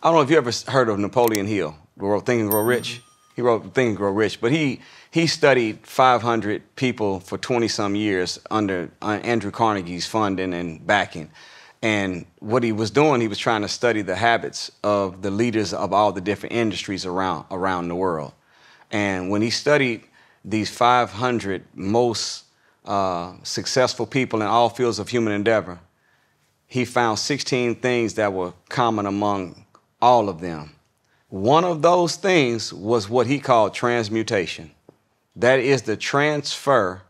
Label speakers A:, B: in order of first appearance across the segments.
A: I don't know if you ever heard of Napoleon Hill, who wrote Think and Grow Rich. He wrote Think and Grow Rich, but he studied 500 people for 20-some years under Andrew Carnegie's funding and backing. And what he was doing, he was trying to study the habits of the leaders of all the different industries around the world. And when he studied these 500 most successful people in all fields of human endeavor, he found 16 things that were common among all of them. One of those things was what he called transmutation. That is the transfer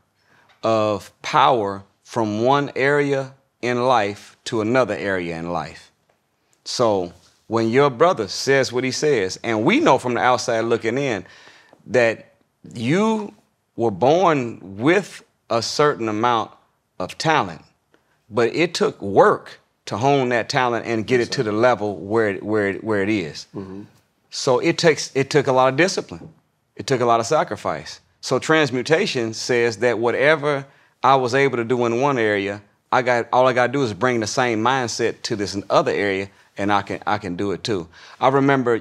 A: of power from one area in life to another area in life. So when your brother says what he says, and we know from the outside looking in that you were born with a certain amount of talent, but it took work to hone that talent and get it to the level where it is. Mm-hmm. So it took a lot of discipline. It took a lot of sacrifice. So transmutation says that whatever I was able to do in one area, all I got to do is bring the same mindset to this other area, and I can do it too. You remember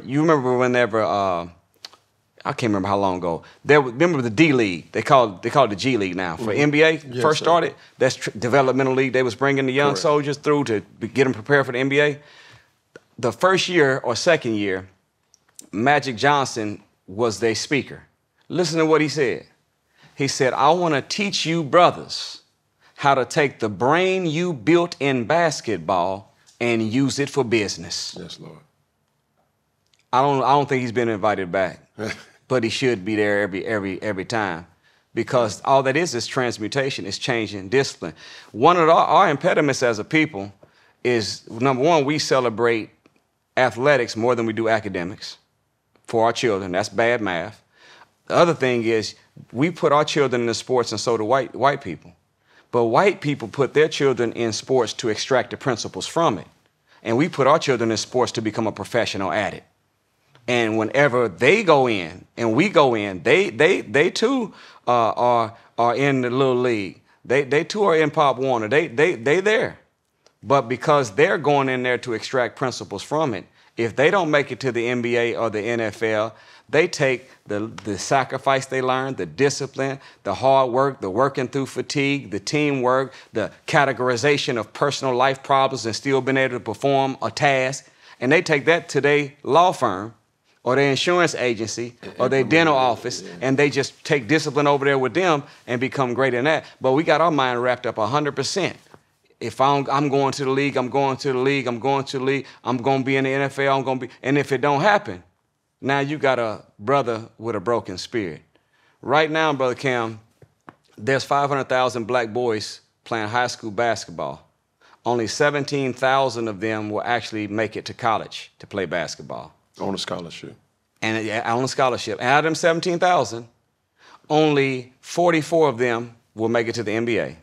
A: whenever I can't remember how long ago. Remember the D League? They call it the G League now. For NBA first started, that's developmental league. They was bringing the young soldiers through to get them prepared for the NBA. The first year or second year, Magic Johnson was their speaker. Listen to what he said. He said, "I want to teach you brothers how to take the brain you built in basketball and use it for business."
B: Yes, Lord.
A: I don't think he's been invited back, but he should be there every time, because all that is transmutation, is changing discipline. One of our impediments as a people is, number one, we celebrate athletics more than we do academics for our children. That's bad math. The other thing is we put our children in the sports, and so do white people. But white people put their children in sports to extract the principles from it. And we put our children in sports to become a professional at it. And whenever they go in and we go in, they too are in the little league. They too are in Pop Warner. They there. But because they're going in there to extract principles from it, if they don't make it to the NBA or the NFL, they take the sacrifice they learned, the discipline, the hard work, the working through fatigue, the teamwork, the categorization of personal life problems and still being able to perform a task, and they take that to their law firm or their insurance agency or their dental office, and they just take discipline over there with them and become great in that. But we got our mind wrapped up 100%. If I'm going to the league, I'm going to the league, I'm going to the league, I'm going to be in the NFL, and if it don't happen, now you got a brother with a broken spirit. Right now, Brother Cam, there's 500,000 black boys playing high school basketball. Only 17,000 of them will actually make it to college to play basketball.
B: On a scholarship.
A: And on a scholarship. And out of them 17,000, only 44 of them will make it to the NBA.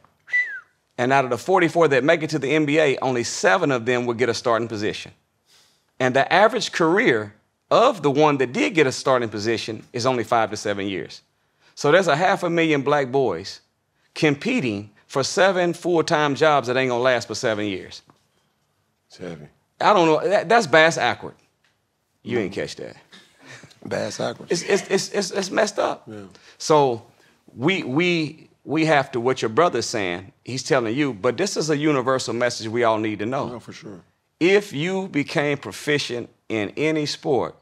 A: And out of the 44 that make it to the NBA, only 7 of them will get a starting position. And the average career of the one that did get a starting position is only 5 to 7 years. So there's 500,000 black boys competing for 7 full-time jobs that ain't gonna last for 7 years.
B: It's heavy.
A: I don't know, that's bass awkward. You ain't catch that.
B: Bass awkward.
A: It's messed up.
B: Yeah.
A: So we have to, what your brother's saying, he's telling you, but this is a universal message we all need to know.
B: No, for sure.
A: If you became proficient in any sport,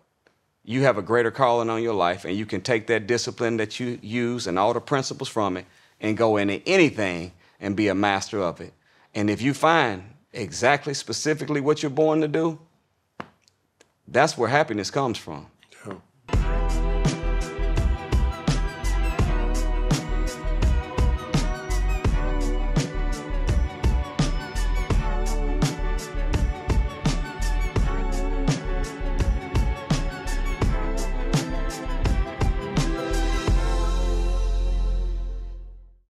A: you have a greater calling on your life, and you can take that discipline that you use and all the principles from it and go into anything and be a master of it. And if you find exactly, specifically what you're born to do, that's where happiness comes from.